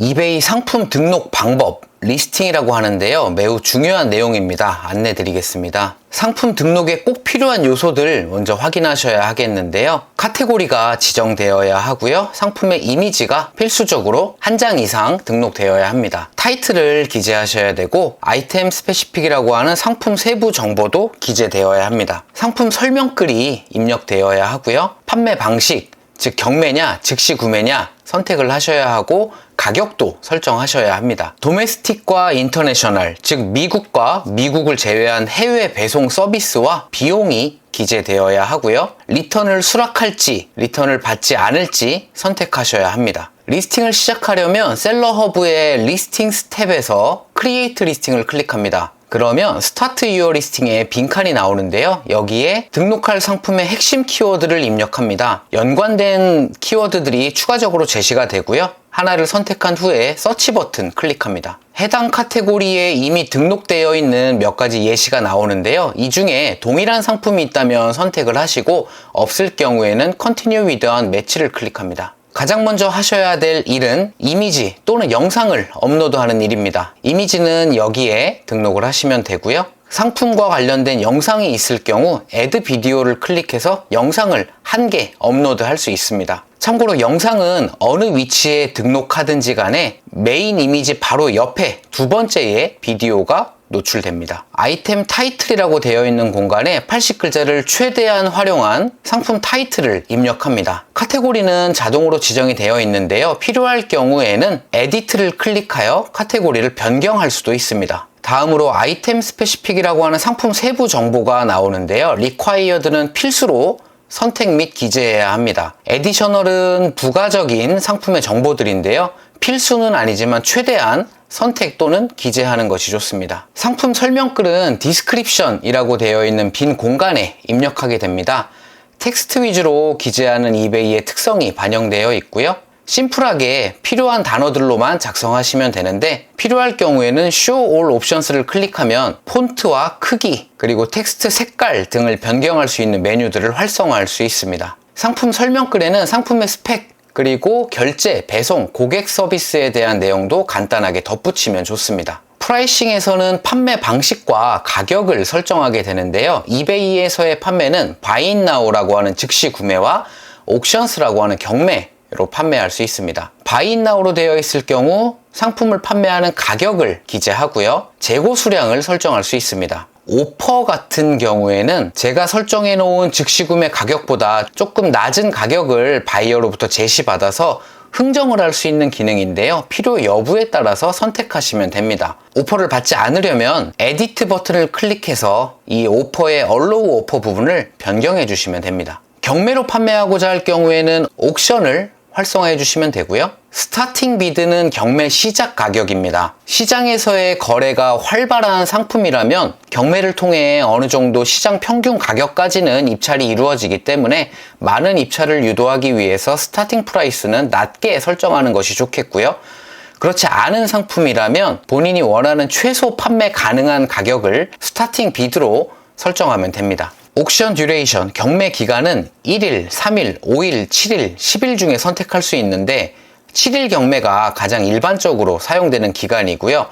이베이 상품 등록 방법, 리스팅이라고 하는데요. 매우 중요한 내용입니다. 안내 드리겠습니다. 상품 등록에 꼭 필요한 요소들 먼저 확인하셔야 하겠는데요. 카테고리가 지정되어야 하고요. 상품의 이미지가 필수적으로 한 장 이상 등록되어야 합니다. 타이틀을 기재하셔야 되고 아이템 스페시픽이라고 하는 상품 세부 정보도 기재되어야 합니다. 상품 설명글이 입력되어야 하고요. 판매 방식, 즉 경매냐 즉시 구매냐 선택을 하셔야 하고 가격도 설정하셔야 합니다. 도메스틱과 인터내셔널, 즉 미국과 미국을 제외한 해외 배송 서비스와 비용이 기재되어야 하고요. 리턴을 수락할지 리턴을 받지 않을지 선택하셔야 합니다. 리스팅을 시작하려면 셀러 허브의 리스팅 스텝에서 크리에이트 리스팅을 클릭합니다. 그러면 스타트 유어 리스팅에 빈칸이 나오는데요. 여기에 등록할 상품의 핵심 키워드를 입력합니다. 연관된 키워드들이 추가적으로 제시가 되고요. 하나를 선택한 후에 서치 버튼 클릭합니다. 해당 카테고리에 이미 등록되어 있는 몇 가지 예시가 나오는데요. 이 중에 동일한 상품이 있다면 선택을 하시고 없을 경우에는 Continue with Match를 클릭합니다. 가장 먼저 하셔야 될 일은 이미지 또는 영상을 업로드하는 일입니다. 이미지는 여기에 등록을 하시면 되고요. 상품과 관련된 영상이 있을 경우 Add 비디오를 클릭해서 영상을 한 개 업로드할 수 있습니다. 참고로 영상은 어느 위치에 등록하든지 간에 메인 이미지 바로 옆에 두 번째에 비디오가 노출됩니다. 아이템 타이틀이라고 되어 있는 공간에 80글자를 최대한 활용한 상품 타이틀을 입력합니다. 카테고리는 자동으로 지정이 되어 있는데요. 필요할 경우에는 에디트를 클릭하여 카테고리를 변경할 수도 있습니다. 다음으로 아이템 스페시픽이라고 하는 상품 세부 정보가 나오는데요. 리콰이어드는 필수로 선택 및 기재해야 합니다. 에디셔널은 부가적인 상품의 정보들인데요. 필수는 아니지만 최대한 선택 또는 기재하는 것이 좋습니다. 상품 설명글은 디스크립션이라고 되어 있는 빈 공간에 입력하게 됩니다. 텍스트 위주로 기재하는 이베이의 특성이 반영되어 있고요. 심플하게 필요한 단어들로만 작성하시면 되는데 필요할 경우에는 Show All Options를 클릭하면 폰트와 크기 그리고 텍스트 색깔 등을 변경할 수 있는 메뉴들을 활성화할 수 있습니다. 상품 설명글에는 상품의 스펙 그리고 결제, 배송, 고객 서비스에 대한 내용도 간단하게 덧붙이면 좋습니다. 프라이싱에서는 판매 방식과 가격을 설정하게 되는데요. 이베이에서의 판매는 Buy It Now라고 하는 즉시 구매와 옥션스라고 하는 경매로 판매할 수 있습니다. Buy It Now로 되어 있을 경우 상품을 판매하는 가격을 기재하고요. 재고 수량을 설정할 수 있습니다. 오퍼 같은 경우에는 제가 설정해 놓은 즉시 구매 가격보다 조금 낮은 가격을 바이어로부터 제시받아서 흥정을 할 수 있는 기능인데요. 필요 여부에 따라서 선택하시면 됩니다. 오퍼를 받지 않으려면 에디트 버튼을 클릭해서 이 오퍼의 Allow 오퍼 부분을 변경해 주시면 됩니다. 경매로 판매하고자 할 경우에는 옥션을 활성화해 주시면 되고요. 스타팅 비드는 경매 시작 가격입니다. 시장에서의 거래가 활발한 상품이라면 경매를 통해 어느 정도 시장 평균 가격까지는 입찰이 이루어지기 때문에 많은 입찰을 유도하기 위해서 스타팅 프라이스는 낮게 설정하는 것이 좋겠고요. 그렇지 않은 상품이라면 본인이 원하는 최소 판매 가능한 가격을 스타팅 비드로 설정하면 됩니다. 옥션 듀레이션, 경매 기간은 1일, 3일, 5일, 7일, 10일 중에 선택할 수 있는데 7일 경매가 가장 일반적으로 사용되는 기간이고요.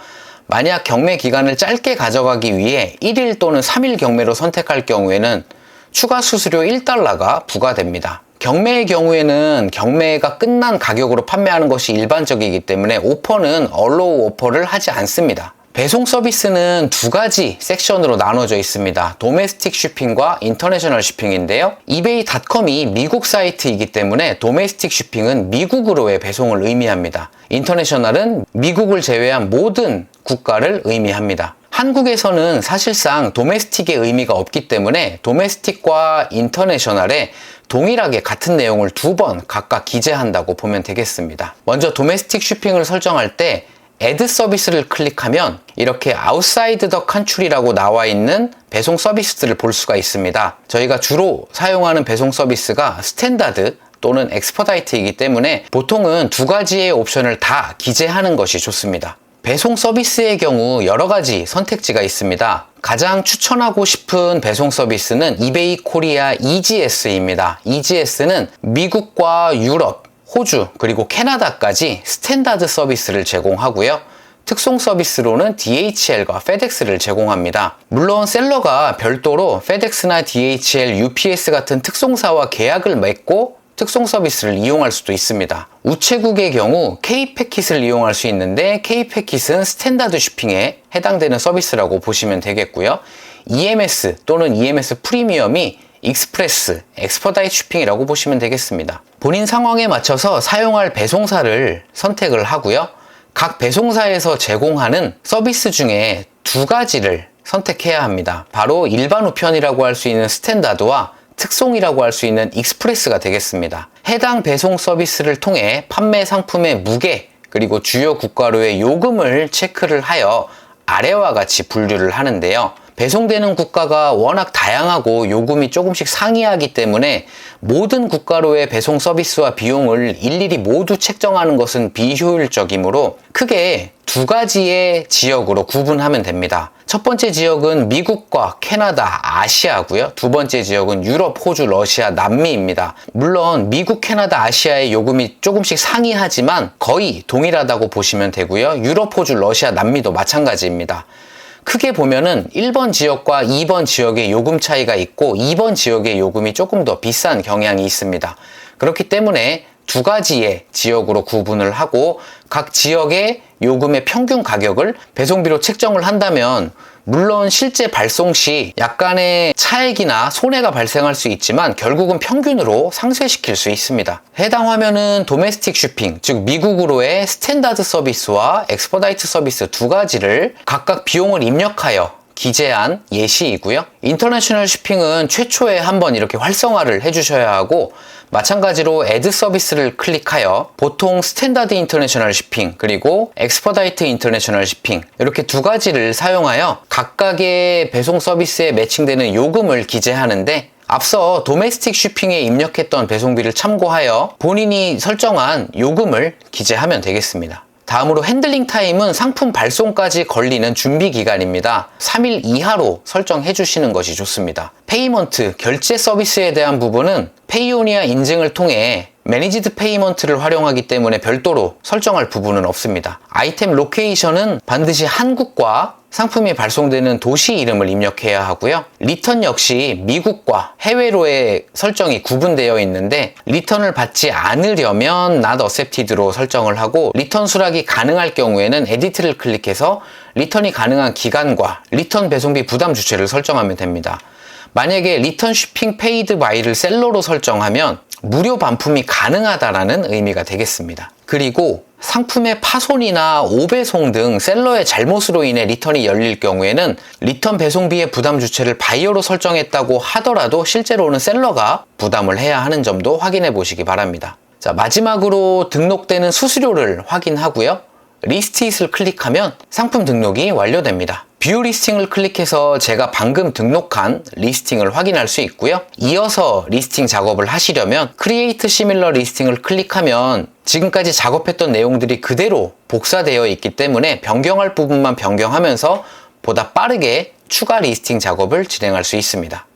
만약 경매 기간을 짧게 가져가기 위해 1일 또는 3일 경매로 선택할 경우에는 추가 수수료 1달러가 부과됩니다. 경매의 경우에는 경매가 끝난 가격으로 판매하는 것이 일반적이기 때문에 오퍼는 Allow 오퍼를 하지 않습니다. 배송 서비스는 두 가지 섹션으로 나눠져 있습니다. 도메스틱 쇼핑과 인터내셔널 쇼핑인데요. 이베이닷컴이 미국 사이트이기 때문에 도메스틱 쇼핑은 미국으로의 배송을 의미합니다. 인터내셔널은 미국을 제외한 모든 국가를 의미합니다. 한국에서는 사실상 도메스틱의 의미가 없기 때문에 도메스틱과 인터내셔널에 동일하게 같은 내용을 두 번 각각 기재한다고 보면 되겠습니다. 먼저 도메스틱 쇼핑을 설정할 때 Add 서비스를 클릭하면 이렇게 Outside the Country라고 나와 있는 배송 서비스들을 볼 수가 있습니다. 저희가 주로 사용하는 배송 서비스가 스탠다드 또는 엑스퍼다이트이기 때문에 보통은 두 가지의 옵션을 다 기재하는 것이 좋습니다. 배송 서비스의 경우 여러 가지 선택지가 있습니다. 가장 추천하고 싶은 배송 서비스는 이베이 코리아 EGS입니다. EGS는 미국과 유럽, 호주, 그리고 캐나다까지 스탠다드 서비스를 제공하고요. 특송 서비스로는 DHL과 FedEx를 제공합니다. 물론 셀러가 별도로 FedEx나 DHL, UPS 같은 특송사와 계약을 맺고 특송 서비스를 이용할 수도 있습니다. 우체국의 경우 K-패킷을 이용할 수 있는데 K-패킷은 스탠다드 쇼핑에 해당되는 서비스라고 보시면 되겠고요. EMS 또는 EMS 프리미엄이 익스프레스, 엑스퍼다이트 쇼핑이라고 보시면 되겠습니다. 본인 상황에 맞춰서 사용할 배송사를 선택을 하고요. 각 배송사에서 제공하는 서비스 중에 두 가지를 선택해야 합니다. 바로 일반 우편이라고 할 수 있는 스탠다드와 특송이라고 할 수 있는 익스프레스가 되겠습니다. 해당 배송 서비스를 통해 판매 상품의 무게 그리고 주요 국가로의 요금을 체크를 하여 아래와 같이 분류를 하는데요. 배송되는 국가가 워낙 다양하고 요금이 조금씩 상이하기 때문에 모든 국가로의 배송 서비스와 비용을 일일이 모두 책정하는 것은 비효율적이므로 크게 두 가지의 지역으로 구분하면 됩니다. 첫 번째 지역은 미국과 캐나다, 아시아고요. 두 번째 지역은 유럽, 호주, 러시아, 남미입니다. 물론 미국, 캐나다, 아시아의 요금이 조금씩 상이하지만 거의 동일하다고 보시면 되고요. 유럽, 호주, 러시아, 남미도 마찬가지입니다. 크게 보면은 1번 지역과 2번 지역의 요금 차이가 있고 2번 지역의 요금이 조금 더 비싼 경향이 있습니다. 그렇기 때문에 두 가지의 지역으로 구분을 하고 각 지역의 요금의 평균 가격을 배송비로 책정을 한다면 물론 실제 발송 시 약간의 차액이나 손해가 발생할 수 있지만 결국은 평균으로 상쇄시킬 수 있습니다. 해당 화면은 도메스틱 쇼핑, 즉 미국으로의 스탠다드 서비스와 엑스퍼다이트 서비스 두 가지를 각각 비용을 입력하여 기재한 예시이고요. 인터내셔널 쇼핑은 최초에 한번 이렇게 활성화를 해주셔야 하고 마찬가지로 애드 서비스를 클릭하여 보통 스탠다드 인터내셔널 쇼핑 그리고 엑스퍼다이트 인터내셔널 쇼핑 이렇게 두 가지를 사용하여 각각의 배송 서비스에 매칭되는 요금을 기재하는데 앞서 도메스틱 쇼핑에 입력했던 배송비를 참고하여 본인이 설정한 요금을 기재하면 되겠습니다. 다음으로 핸들링 타임은 상품 발송까지 걸리는 준비 기간입니다. 3일 이하로 설정해 주시는 것이 좋습니다. 페이먼트, 결제 서비스에 대한 부분은 페이오니아 인증을 통해 매니지드 페이먼트를 활용하기 때문에 별도로 설정할 부분은 없습니다. 아이템 로케이션은 반드시 한국과 상품이 발송되는 도시 이름을 입력해야 하고요. 리턴 역시 미국과 해외로의 설정이 구분되어 있는데 리턴을 받지 않으려면 not accepted로 설정을 하고 리턴 수락이 가능할 경우에는 에디트를 클릭해서 리턴이 가능한 기간과 리턴 배송비 부담 주체를 설정하면 됩니다. 만약에 리턴 쉬핑 페이드 바이를 셀러로 설정하면 무료 반품이 가능하다라는 의미가 되겠습니다. 그리고 상품의 파손이나 오배송 등 셀러의 잘못으로 인해 리턴이 열릴 경우에는 리턴 배송비의 부담 주체를 바이어로 설정했다고 하더라도 실제로는 셀러가 부담을 해야 하는 점도 확인해 보시기 바랍니다. 자, 마지막으로 등록되는 수수료를 확인하고요. 리스트잇을 클릭하면 상품 등록이 완료됩니다. 뷰 리스팅을 클릭해서 제가 방금 등록한 리스팅을 확인할 수 있고요. 이어서 리스팅 작업을 하시려면 크리에이트 시밀러 리스팅을 클릭하면 지금까지 작업했던 내용들이 그대로 복사되어 있기 때문에 변경할 부분만 변경하면서 보다 빠르게 추가 리스팅 작업을 진행할 수 있습니다.